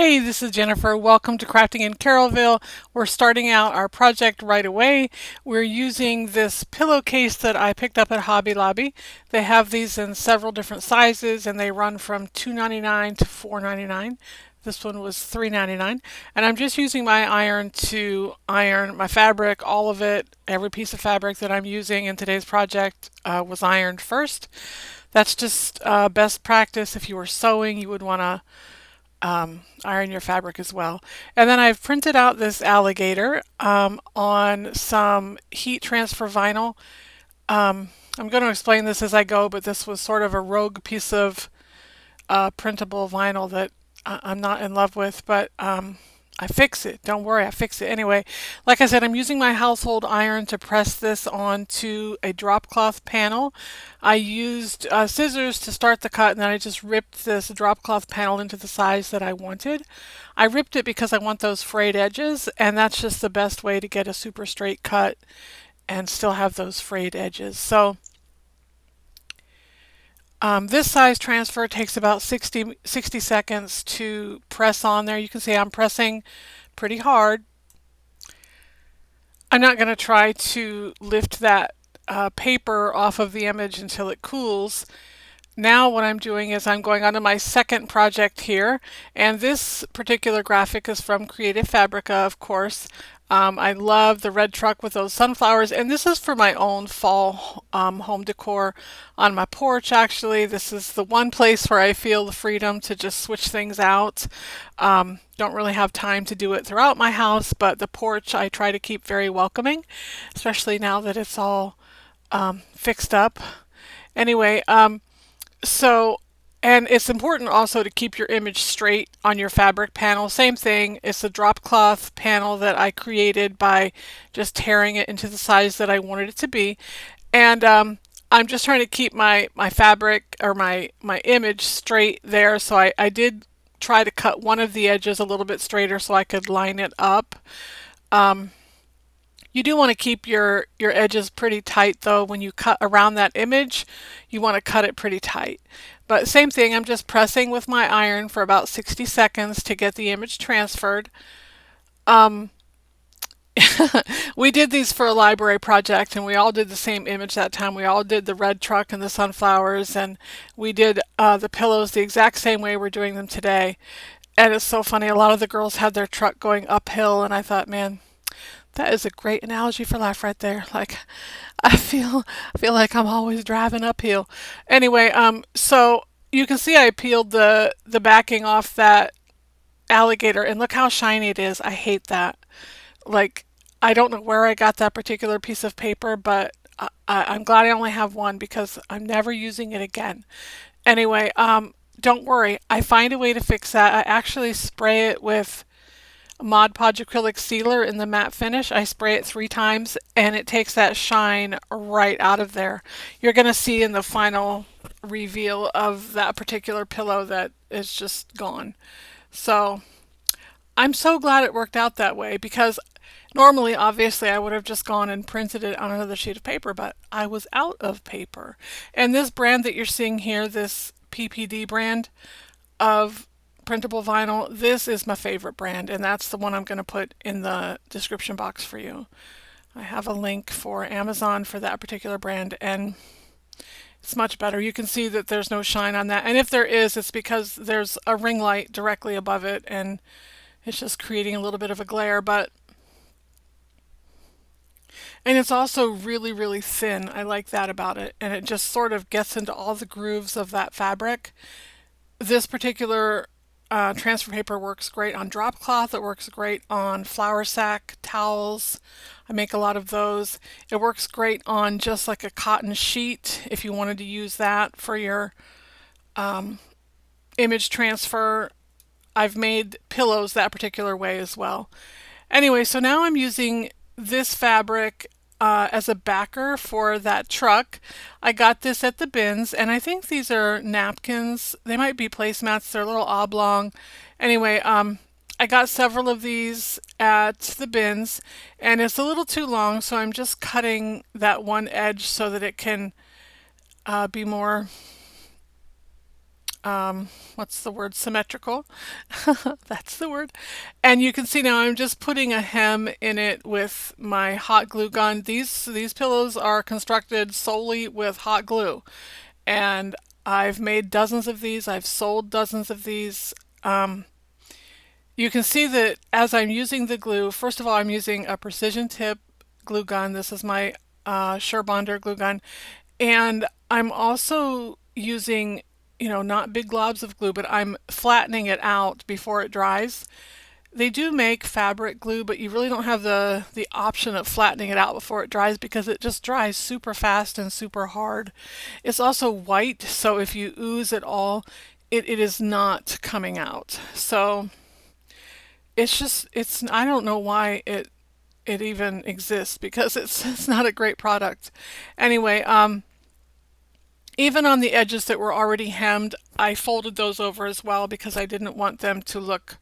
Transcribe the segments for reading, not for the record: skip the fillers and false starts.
Hey, this is Jennifer. Welcome to Crafting in Carrollville. We're starting out our project right away. We're using this pillowcase that I picked up at Hobby Lobby. They have these in several different sizes and they run from $2.99 to $4.99. This one was $3.99. And I'm just using my iron to iron my fabric, all of it. Every piece of fabric that I'm using in today's project was ironed first. That's just best practice. If you were sewing, you would want to iron your fabric as well. And then I've printed out this alligator on some heat transfer vinyl. I'm going to explain this as I go, but this was sort of a rogue piece of printable vinyl that I'm not in love with, but I fix it. Don't worry, I fix it. Anyway, like I said, I'm using my household iron to press this onto a drop cloth panel. I used scissors to start the cut, and then I just ripped this drop cloth panel into the size that I wanted. I ripped it because I want those frayed edges, and that's just the best way to get a super straight cut and still have those frayed edges. So this size transfer takes about 60 seconds to press on there. You can see I'm pressing pretty hard. I'm not going to try to lift that paper off of the image until it cools. Now what I'm doing is I'm going on to my second project here, and this particular graphic is from Creative Fabrica, of course. I love the red truck with those sunflowers, and this is for my own fall home decor on my porch, actually. This is the one place where I feel the freedom to just switch things out. Don't really have time to do it throughout my house, but the porch I try to keep very welcoming, especially now that it's all fixed up. Anyway, so, and it's important also to keep your image straight on your fabric panel. Same thing, it's a drop cloth panel that I created by just tearing it into the size that I wanted it to be. And I'm just trying to keep my fabric or my image straight there. So I did try to cut one of the edges a little bit straighter so I could line it up. You do want to keep your edges pretty tight though. When you cut around that image, you want to cut it pretty tight. But same thing, I'm just pressing with my iron for about 60 seconds to get the image transferred. Um, we did these for a library project and we all did the same image that time. We all did the red truck and the sunflowers, and we did the pillows the exact same way we're doing them today. And it's so funny, a lot of the girls had their truck going uphill, and I thought, man, that is a great analogy for life right there. Like I feel like I'm always driving uphill. Anyway, so you can see I peeled the backing off that alligator, and look how shiny it is. I hate that. Like, I don't know where I got that particular piece of paper, but I'm glad I only have one because I'm never using it again. Anyway, don't worry. I find a way to fix that. I actually spray it with Mod Podge acrylic sealer in the matte finish. I spray it 3 times and it takes that shine right out of there. You're going to see in the final reveal of that particular pillow that it's just gone. So I'm so glad it worked out that way because normally, obviously, I would have just gone and printed it on another sheet of paper, but I was out of paper. And this brand that you're seeing here, this PPD brand of printable vinyl, this is my favorite brand, and that's the one I'm going to put in the description box for you. I have a link for Amazon for that particular brand, and it's much better. You can see that there's no shine on that, and if there is, it's because there's a ring light directly above it, and it's just creating a little bit of a glare, but and it's also really, really thin. I like that about it, and it just sort of gets into all the grooves of that fabric. This particular transfer paper works great on drop cloth. It works great on flour sack towels. I make a lot of those. It works great on just like a cotton sheet if you wanted to use that for your image transfer. I've made pillows that particular way as well. Anyway, so now I'm using this fabric as a backer for that truck. I got this at the bins, and I think these are napkins. They might be placemats. They're a little oblong. Anyway, I got several of these at the bins, and it's a little too long, so I'm just cutting that one edge so that it can be more what's the word, symmetrical. That's the word. And you can see now I'm just putting a hem in it with my hot glue gun. These pillows are constructed solely with hot glue. And I've made dozens of these. I've sold dozens of these. You can see that as I'm using the glue, first of all, I'm using a precision tip glue gun. This is my Surebonder glue gun. And I'm also using, not big globs of glue, but I'm flattening it out before it dries. They do make fabric glue, but you really don't have the option of flattening it out before it dries because it just dries super fast and super hard. It's also white, so if you ooze at all, it is not coming out. So it's I don't know why it even exists because it's not a great product. Anyway, even on the edges that were already hemmed, I folded those over as well because I didn't want them to look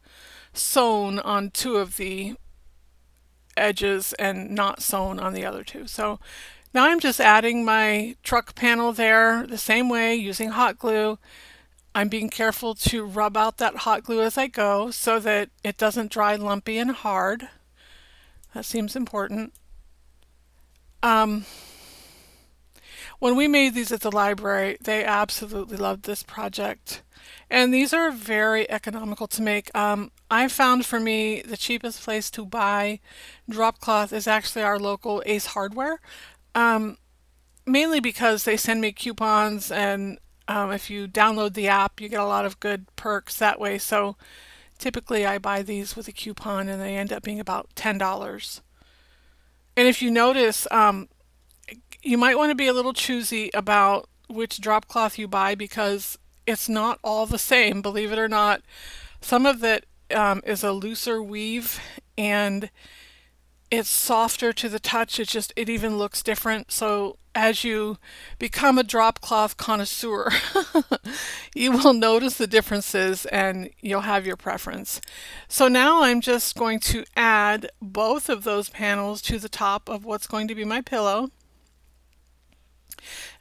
sewn on two of the edges and not sewn on the other two. So now I'm just adding my truck panel there the same way using hot glue. I'm being careful to rub out that hot glue as I go so that it doesn't dry lumpy and hard. That seems important. Um, when we made these at the library, they absolutely loved this project. And these are very economical to make. I found for me the cheapest place to buy drop cloth is actually our local Ace Hardware, mainly because they send me coupons and if you download the app, you get a lot of good perks that way. So typically I buy these with a coupon and they end up being about $10. And if you notice, you might want to be a little choosy about which drop cloth you buy because it's not all the same, believe it or not. Some of it is a looser weave and it's softer to the touch. It even looks different. So as you become a drop cloth connoisseur, you will notice the differences and you'll have your preference. So now I'm just going to add both of those panels to the top of what's going to be my pillow.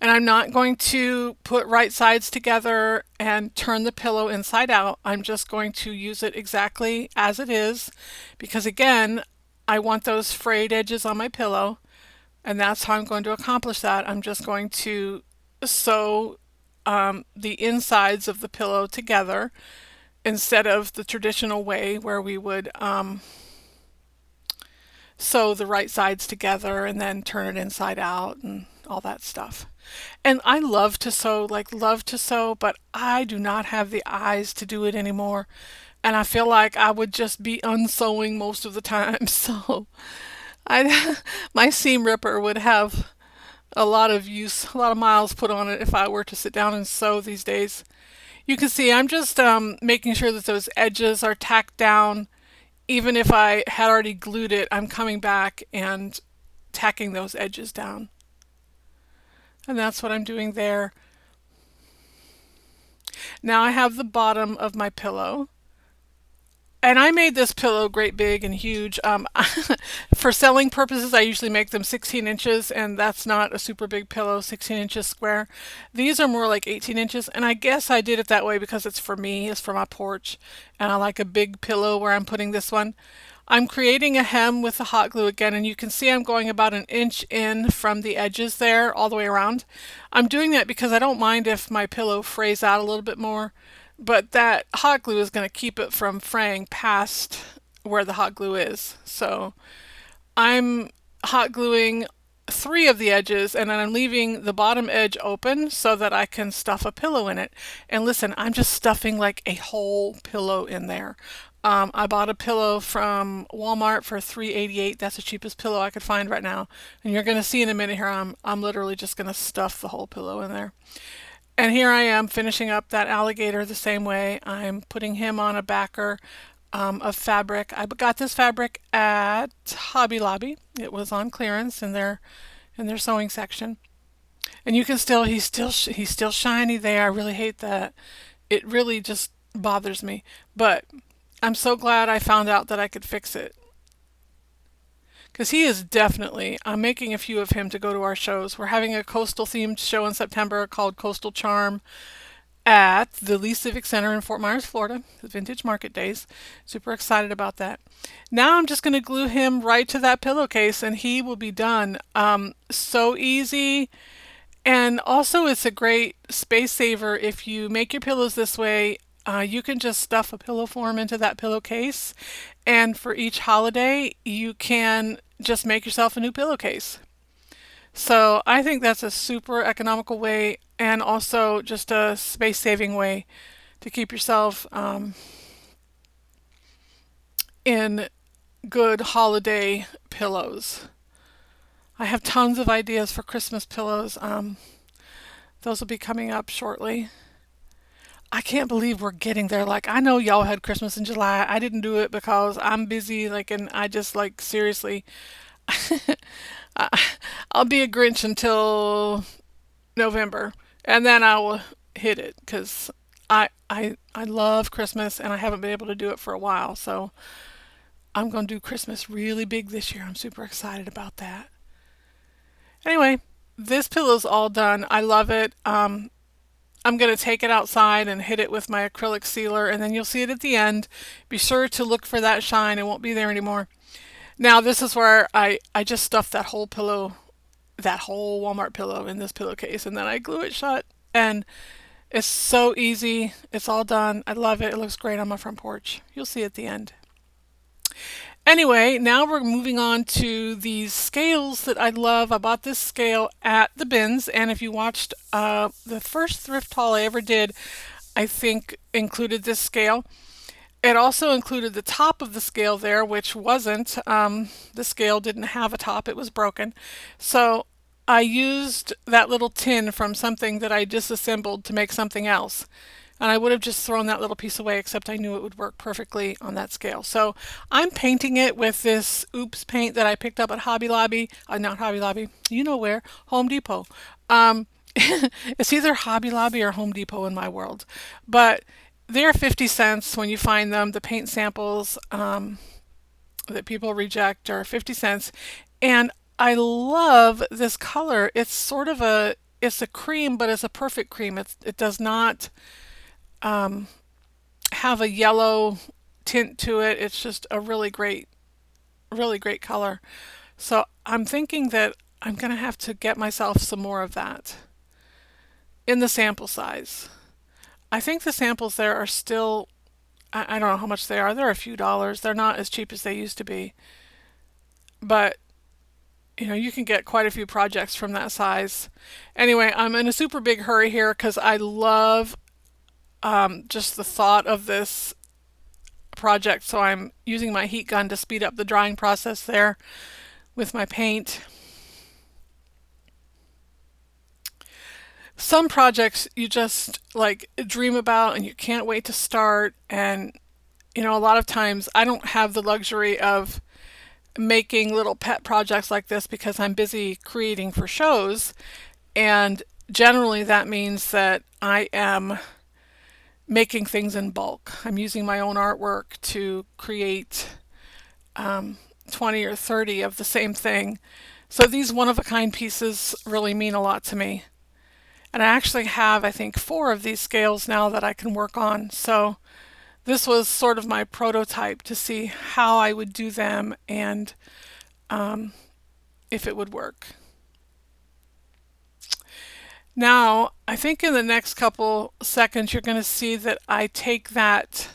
And I'm not going to put right sides together and turn the pillow inside out. I'm just going to use it exactly as it is because again, I want those frayed edges on my pillow and that's how I'm going to accomplish that. I'm just going to sew the insides of the pillow together instead of the traditional way where we would sew the right sides together and then turn it inside out and all that stuff. And I love to sew, like love to sew, but I do not have the eyes to do it anymore. And I feel like I would just be unsewing most of the time. So I my seam ripper would have a lot of use, a lot of miles put on it if I were to sit down and sew these days. You can see I'm just making sure that those edges are tacked down. Even if I had already glued it, I'm coming back and tacking those edges down. And that's what I'm doing there. Now I have the bottom of my pillow. And I made this pillow great big and huge. For selling purposes, I usually make them 16 inches, and that's not a super big pillow, 16 inches square. These are more like 18 inches, and I guess I did it that way because it's for me, it's for my porch, and I like a big pillow where I'm putting this one. I'm creating a hem with the hot glue again, and you can see I'm going about an inch in from the edges there all the way around. I'm doing that because I don't mind if my pillow frays out a little bit more, but that hot glue is going to keep it from fraying past where the hot glue is. So I'm hot gluing three of the edges and then I'm leaving the bottom edge open so that I can stuff a pillow in it. And listen, I'm just stuffing like a whole pillow in there. I bought a pillow from Walmart for $3.88. That's the cheapest pillow I could find right now. And you're going to see in a minute here, I'm literally just going to stuff the whole pillow in there. And here I am finishing up that alligator the same way. I'm putting him on a backer of fabric. I got this fabric at Hobby Lobby. It was on clearance in their sewing section. And you can still he's still shiny there. I really hate that. It really just bothers me. But I'm so glad I found out that I could fix it. Because he is definitely, I'm making a few of him to go to our shows. We're having a coastal themed show in September called Coastal Charm. at the Lee Civic Center in Fort Myers, Florida, the Vintage Market Days. Super excited about that. Now I'm just going to glue him right to that pillowcase and he will be done. So easy. And also, it's a great space saver if you make your pillows this way. You can just stuff a pillow form into that pillowcase, and for each holiday, you can just make yourself a new pillowcase. So I think that's a super economical way, and also just a space saving way to keep yourself in good holiday pillows. I have tons of ideas for Christmas pillows. Those will be coming up shortly. I can't believe we're getting there. Like, I know y'all had Christmas in July. I didn't do it because I'm busy. Like, and I just, like, seriously, I, I'll be a Grinch until November, and then I will hit it because I love Christmas and I haven't been able to do it for a while. So I'm going to do Christmas really big this year. I'm super excited about that. Anyway, this pillow's all done. I love it. I'm going to take it outside and hit it with my acrylic sealer, and then you'll see it at the end. Be sure to look for that shine. It won't be there anymore. Now, this is where I just stuffed that whole pillow, that whole Walmart pillow in this pillowcase, and then I glue it shut. And it's so easy. It's all done. I love it. It looks great on my front porch. You'll see at the end. Anyway, now we're moving on to these scales that I love. I bought this scale at the bins, and if you watched the first thrift haul I ever did, I think included this scale. It also included the top of the scale there, which wasn't. The scale didn't have a top, it was broken. So I used that little tin from something that I disassembled to make something else. And I would have just thrown that little piece away, except I knew it would work perfectly on that scale. So I'm painting it with this Oops paint that I picked up at Hobby Lobby. Not Hobby Lobby, you know where, Home Depot. Um, it's either Hobby Lobby or Home Depot in my world. But they're 50 cents when you find them. The paint samples that people reject are 50 cents. And I love this color. It's sort of it's a cream, but it's a perfect cream. It does not have a yellow tint to it. It's just a really great color. So I'm thinking that I'm going to have to get myself some more of that in the sample size. I think the samples there are still, I don't know how much they are. They're a few dollars. They're not as cheap as they used to be. But, you can get quite a few projects from that size. Anyway, I'm in a super big hurry here because I love just the thought of this project. So I'm using my heat gun to speed up the drying process there with my paint. Some projects you just like dream about and you can't wait to start. And, a lot of times I don't have the luxury of making little pet projects like this because I'm busy creating for shows. And generally that means that I am making things in bulk. I'm using my own artwork to create 20 or 30 of the same thing. So these one-of-a-kind pieces really mean a lot to me. And I actually have, I think, 4 of these scales now that I can work on. So this was sort of my prototype to see how I would do them and if it would work. Now, I think in the next couple seconds, you're going to see that I take that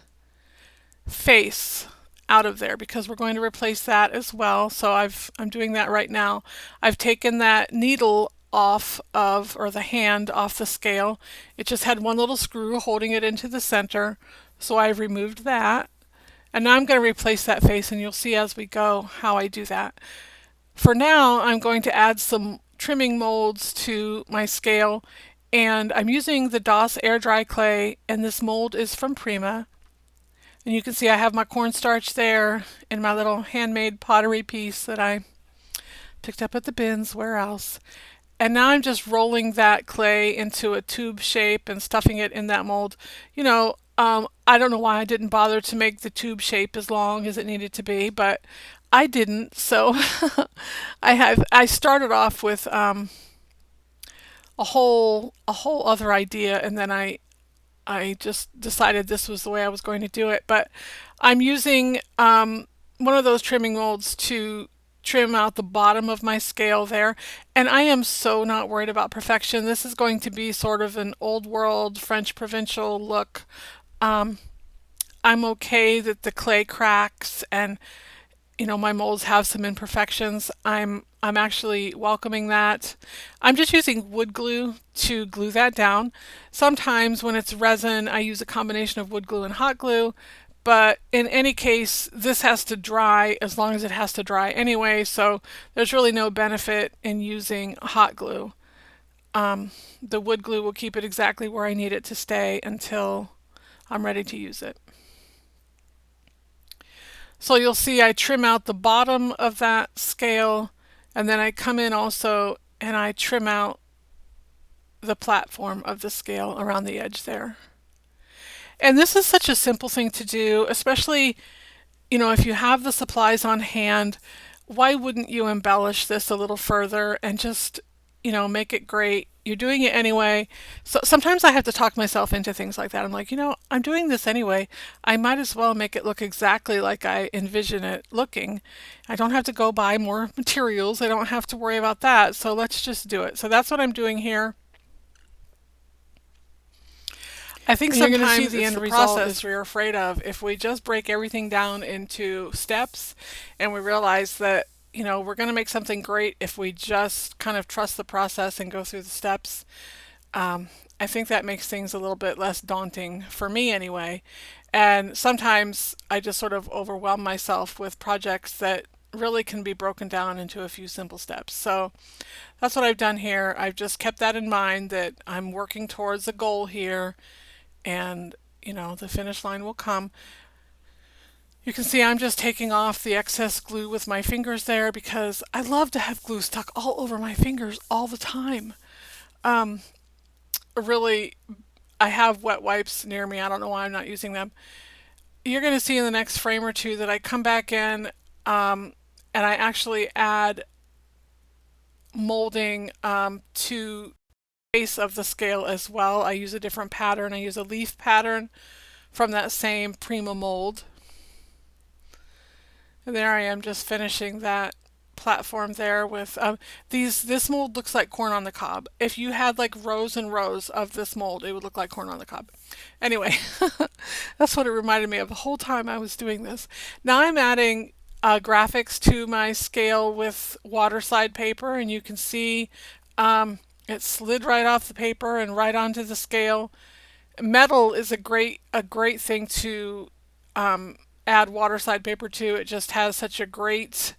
face out of there because we're going to replace that as well. So I'm doing that right now. I've taken that needle off of, or the hand off the scale. It just had one little screw holding it into the center. So I've removed that. And now I'm going to replace that face, and you'll see as we go how I do that. For now, I'm going to add some trimming molds to my scale, and I'm using the DOS air dry clay, and this mold is from Prima. And you can see I have my cornstarch there in my little handmade pottery piece that I picked up at the bins, where else? And now I'm just rolling that clay into a tube shape and stuffing it in that mold. I don't know why I didn't bother to make the tube shape as long as it needed to be, but I didn't. So I started off with a whole other idea, and then I I just decided this was the way I was going to do it. But I'm using one of those trimming molds to trim out the bottom of my scale there. And I am so not worried about perfection. This is going to be sort of an old world French provincial look. Um, I'm okay that the clay cracks and my molds have some imperfections. I'm actually welcoming that. I'm just using wood glue to glue that down. Sometimes when it's resin, I use a combination of wood glue and hot glue. But in any case, this has to dry as long as it has to dry anyway, so there's really no benefit in using hot glue. The wood glue will keep it exactly where I need it to stay until I'm ready to use it. So you'll see I trim out the bottom of that scale, and then I come in also and I trim out the platform of the scale around the edge there. And this is such a simple thing to do, especially, if you have the supplies on hand, why wouldn't you embellish this a little further and just, make it great? You're doing it anyway. So sometimes I have to talk myself into things like that. I'm like, I'm doing this anyway. I might as well make it look exactly like I envision it looking. I don't have to go buy more materials. I don't have to worry about that. So let's just do it. So that's what I'm doing here. I think you're going to see the end result is we're afraid of if we just break everything down into steps and we realize that, we're going to make something great if we just kind of trust the process and go through the steps. I think that makes things a little bit less daunting for me anyway. And sometimes I just sort of overwhelm myself with projects that really can be broken down into a few simple steps. So that's what I've done here. I've just kept that in mind that I'm working towards a goal here and the finish line will come. You can see I'm just taking off the excess glue with my fingers there because I love to have glue stuck all over my fingers all the time. Um, Really, I have wet wipes near me. I don't know why I'm not using them. You're going to see in the next frame or two that I come back in and I actually add molding to the base of the scale as well. I use a different pattern. I use a leaf pattern from that same Prima mold. And there I am just finishing that platform there with this mold looks like corn on the cob. If you had like rows and rows of this mold, it would look like corn on the cob. Anyway, that's what it reminded me of the whole time I was doing this. Now I'm adding graphics to my scale with water slide paper, and you can see it slid right off the paper and right onto the scale. Metal is a great thing to add water slide paper to. It just has such a great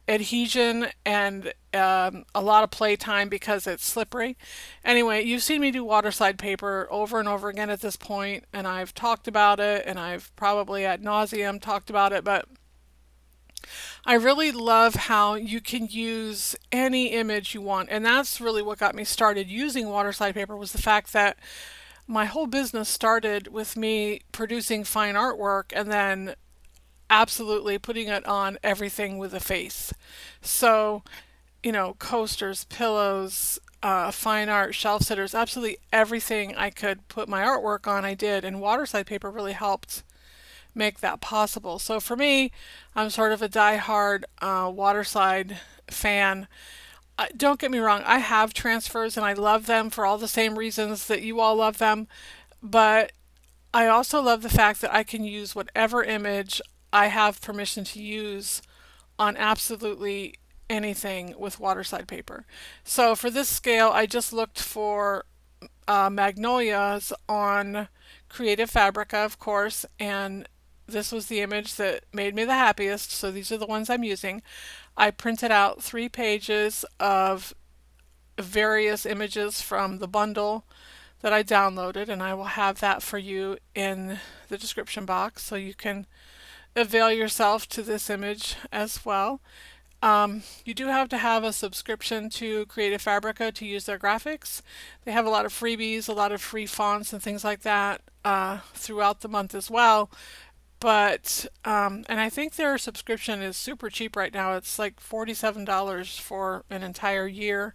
adhesion and a lot of play time because it's slippery. Anyway, you've seen me do water slide paper over and over again at this point, and I've talked about it, and I've probably ad nauseum talked about it, but I really love how you can use any image you want, and that's really what got me started using water slide paper was the fact that my whole business started with me producing fine artwork and then absolutely putting it on everything with a face. So, coasters, pillows, fine art, shelf sitters, absolutely everything I could put my artwork on, I did. And waterslide paper really helped make that possible. So for me, I'm sort of a die-hard waterslide fan. Don't get me wrong, I have transfers and I love them for all the same reasons that you all love them. But I also love the fact that I can use whatever image I have permission to use on absolutely anything with waterslide paper. So for this scale, I just looked for magnolias on Creative Fabrica, of course, and this was the image that made me the happiest. So these are the ones I'm using. I printed out 3 pages of various images from the bundle that I downloaded, and I will have that for you in the description box so you can avail yourself to this image as well. You do have to have a subscription to Creative Fabrica to use their graphics. They have a lot of freebies, a lot of free fonts and things like that throughout the month as well. But, and I think their subscription is super cheap right now. It's like $47 for an entire year.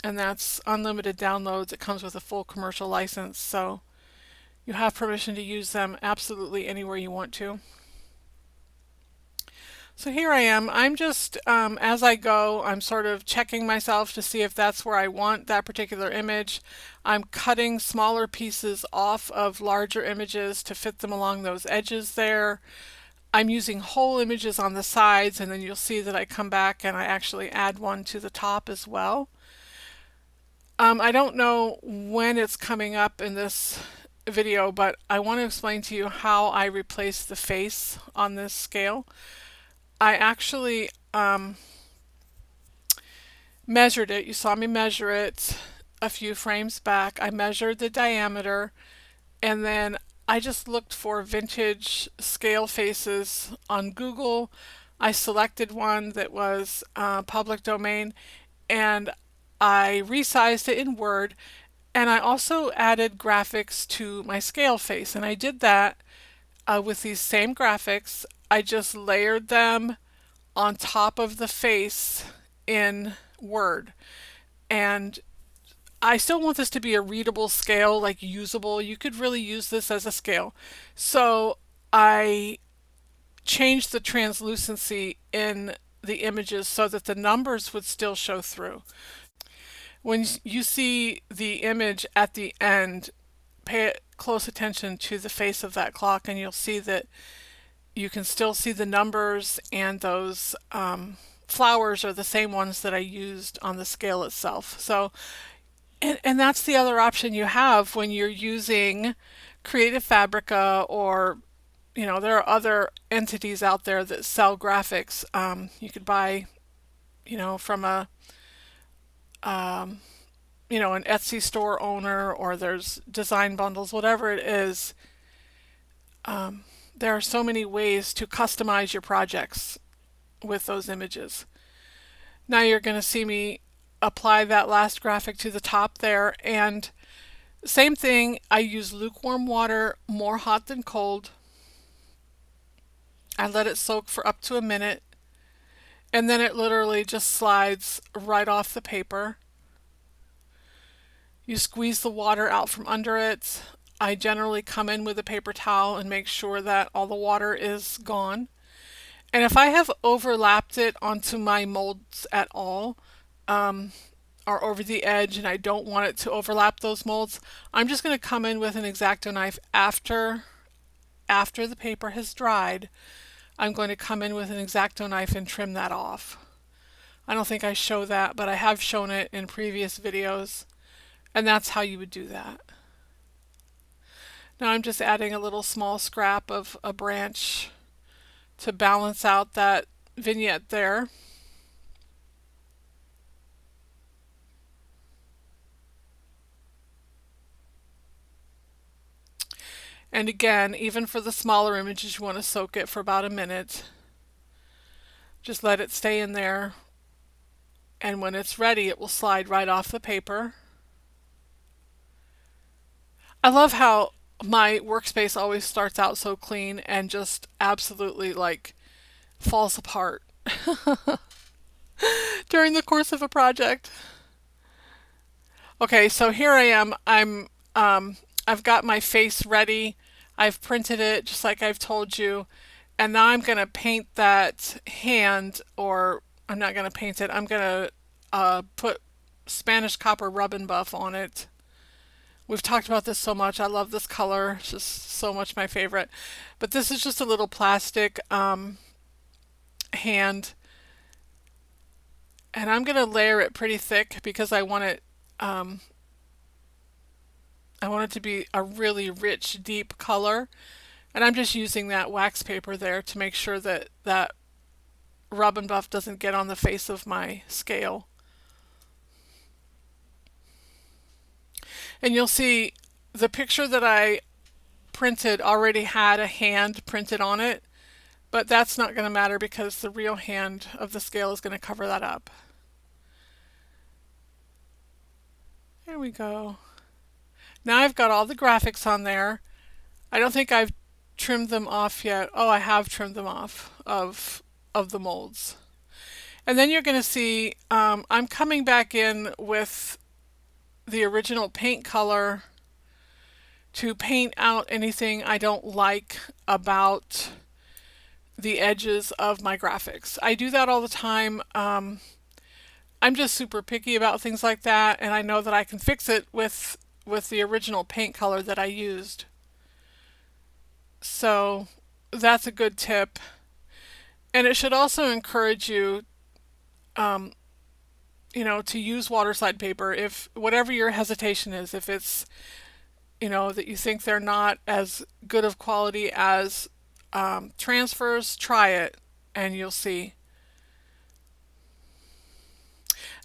And that's unlimited downloads. It comes with a full commercial license. So You have permission to use them absolutely anywhere you want to. So here I am. I'm just, as I go, I'm sort of checking myself to see if that's where I want that particular image. I'm cutting smaller pieces off of larger images to fit them along those edges there. I'm using whole images on the sides, and then you'll see that I come back and I actually add one to the top as well. I don't know when it's coming up in this video, but I want to explain to you how I replace the face on this scale. I actually measured it. You saw me measure it a few frames back. I measured the diameter, and then I just looked for vintage scale faces on Google. I selected one that was public domain, and I resized it in Word, and I also added graphics to my scale face. And I did that with these same graphics. I just layered them on top of the face in Word. And I still want this to be a readable scale, like usable. You could really use this as a scale. So I changed the translucency in the images so that the numbers would still show through. When you see the image at the end, pay close attention to the face of that clock, and you'll see that you can still see the numbers, and those flowers are the same ones that I used on the scale itself. So, and that's the other option you have when you're using Creative Fabrica, or there are other entities out there that sell graphics. You could buy, from a an Etsy store owner, or there's design bundles, whatever it is. There are so many ways to customize your projects with those images. Now you're going to see me apply that last graphic to the top there, and same thing, I use lukewarm water, more hot than cold. I let it soak for up to a minute, and then it literally just slides right off the paper. You squeeze the water out from under it. I generally come in with a paper towel and make sure that all the water is gone. And if I have overlapped it onto my molds at all, or over the edge, and I don't want it to overlap those molds, I'm just going to come in with an X-Acto knife after the paper has dried. I'm going to come in with an X-Acto knife and trim that off. I don't think I show that, but I have shown it in previous videos, and that's how you would do that. Now I'm just adding a little small scrap of a branch to balance out that vignette there. And again, even for the smaller images, you want to soak it for about a minute. Just let it stay in there, and when it's ready, it will slide right off the paper. I love how my workspace always starts out so clean and just absolutely falls apart during the course of a project. Okay, so here I am. I've got my face ready. I've printed it just like I've told you. And now I'm going to paint that hand, or I'm not going to paint it. I'm going to put Spanish copper rub and buff on it. We've talked about this so much. I love this color. It's just so much my favorite. But this is just a little plastic hand. And I'm going to layer it pretty thick because I want it to be a really rich, deep color. And I'm just using that wax paper there to make sure that that rub and buff doesn't get on the face of my scale. And you'll see the picture that I printed already had a hand printed on it, but that's not going to matter because the real hand of the scale is going to cover that up. There we go. Now I've got all the graphics on there. I don't think I've trimmed them off yet. Oh, I have trimmed them off of the molds. And then you're going to see I'm coming back in with the original paint color to paint out anything I don't like about the edges of my graphics. I do that all the time. I'm just super picky about things like that, and I know that I can fix it with the original paint color that I used. So that's a good tip. And it should also encourage you, um, to use waterslide paper if whatever your hesitation is, if it's, that you think they're not as good of quality as transfers, try it and you'll see.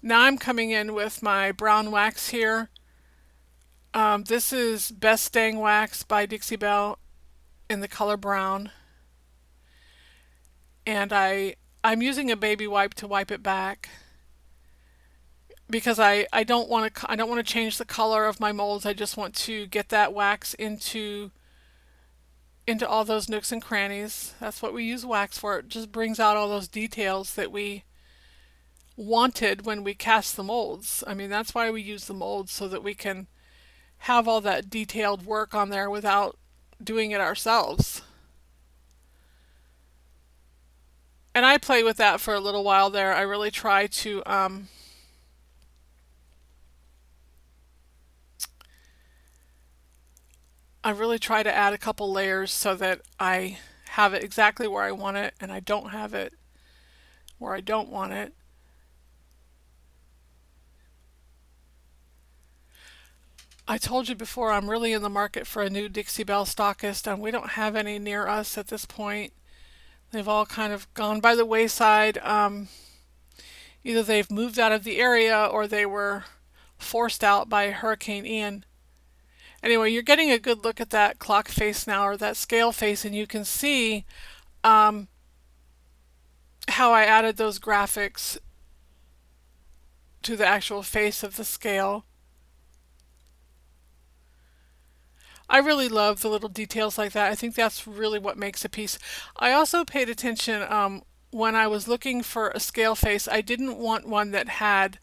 Now I'm coming in with my brown wax here. This is Best Staying Wax by Dixie Belle in the color brown. And I'm using a baby wipe to wipe it back because I don't want to change the color of my molds. I just want to get that wax into all those nooks and crannies. That's what we use wax for. It just brings out all those details that we wanted when we cast the molds. I mean, that's why we use the molds, so that we can have all that detailed work on there without doing it ourselves. And I play with that for a little while there. I really try to add a couple layers so that I have it exactly where I want it and I don't have it where I don't want it. I told you before, I'm really in the market for a new Dixie Belle stockist, and we don't have any near us at this point. They've all kind of gone by the wayside. Either they've moved out of the area or they were forced out by Hurricane Ian. Anyway, you're getting a good look at that clock face now, or that scale face, and you can see how I added those graphics to the actual face of the scale. I really love the little details like that. I think that's really what makes a piece. I also paid attention when I was looking for a scale face. I didn't want one that had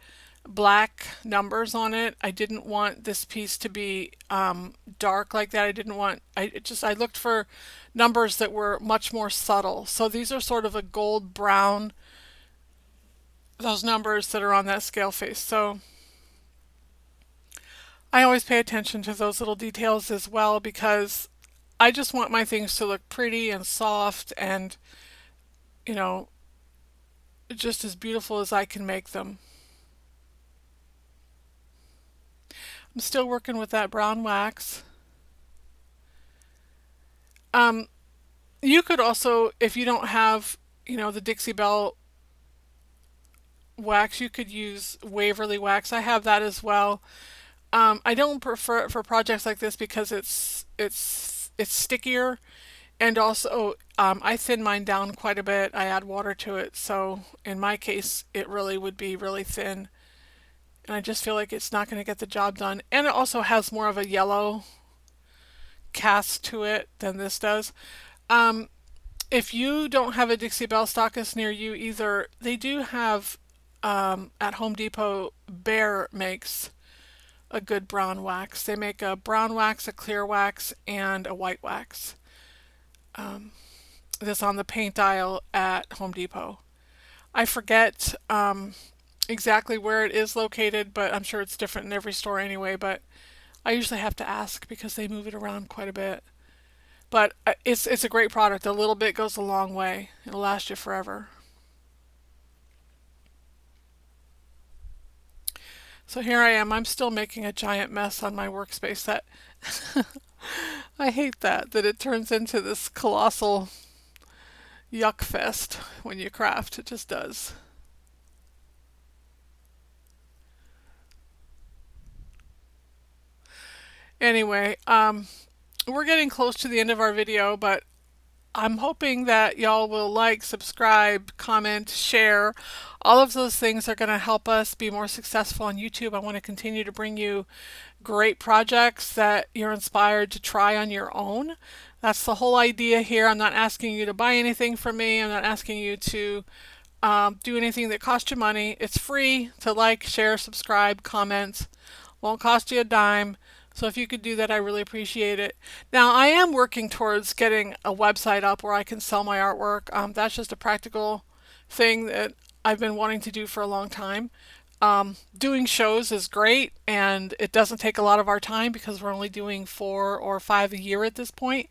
black numbers on it. I didn't want this piece to be dark like that. I looked for numbers that were much more subtle. So these are sort of a gold brown, those numbers that are on that scale face. So I always pay attention to those little details as well, because I just want my things to look pretty and soft and, you know, just as beautiful as I can make them. I'm still working with that brown wax. You could also, if you don't have, the Dixie Belle wax, you could use Waverly wax. I have that as well. I don't prefer it for projects like this because it's stickier, and also I thin mine down quite a bit. I add water to it, so in my case, it really would be really thin, and I just feel like it's not going to get the job done. And it also has more of a yellow cast to it than this does. If you don't have a Dixie Belle stockist near you either, they do have at Home Depot. Bear makes a good brown wax. They make a brown wax, a clear wax, and a white wax. This on the paint aisle at Home Depot. I forget exactly where it is located, but I'm sure it's different in every store anyway, but I usually have to ask because they move it around quite a bit. But it's a great product. A little bit goes a long way. It'll last you forever. So here I am. I'm still making a giant mess on my workspace. That I hate that it turns into this colossal yuck fest when you craft. It just does. Anyway, we're getting close to the end of our video, but I'm hoping that y'all will like, subscribe, comment, share. All of those things are going to help us be more successful on YouTube. I want to continue to bring you great projects that you're inspired to try on your own. That's the whole idea here. I'm not asking you to buy anything from me. I'm not asking you to do anything that costs you money. It's free to like, share, subscribe, comment. Won't cost you a dime. So if you could do that, I really appreciate it. Now, I am working towards getting a website up where I can sell my artwork. That's just a practical thing that I've been wanting to do for a long time. Doing shows is great, and it doesn't take a lot of our time because we're only doing 4 or 5 a year at this point.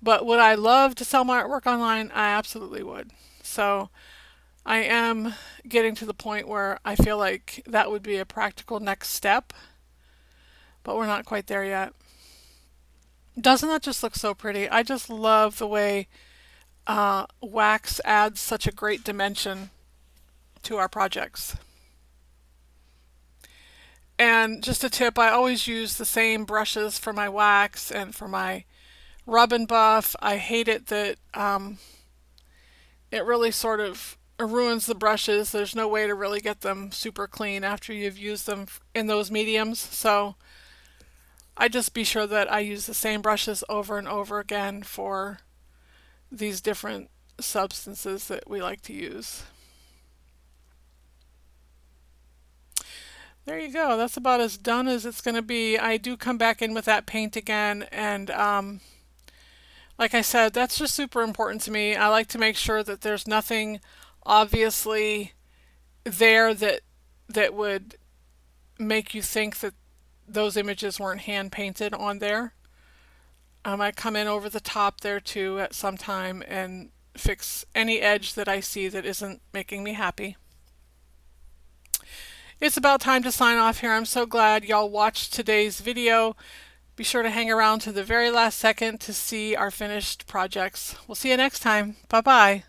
But would I love to sell my artwork online? I absolutely would. So I am getting to the point where I feel like that would be a practical next step, but we're not quite there yet. Doesn't that just look so pretty? I just love the way wax adds such a great dimension to our projects. And just a tip, I always use the same brushes for my wax and for my rub and buff. I hate it that it really sort of ruins the brushes. There's no way to really get them super clean after you've used them in those mediums. So I just be sure that I use the same brushes over and over again for these different substances that we like to use. There you go. That's about as done as it's going to be. I do come back in with that paint again, and like I said, that's just super important to me. I like to make sure that there's nothing obviously there that would make you think that those images weren't hand painted on there. I come in over the top there too at some time and fix any edge that I see that isn't making me happy. It's about time to sign off here. I'm so glad y'all watched today's video. Be sure to hang around to the very last second to see our finished projects. We'll see you next time. Bye bye.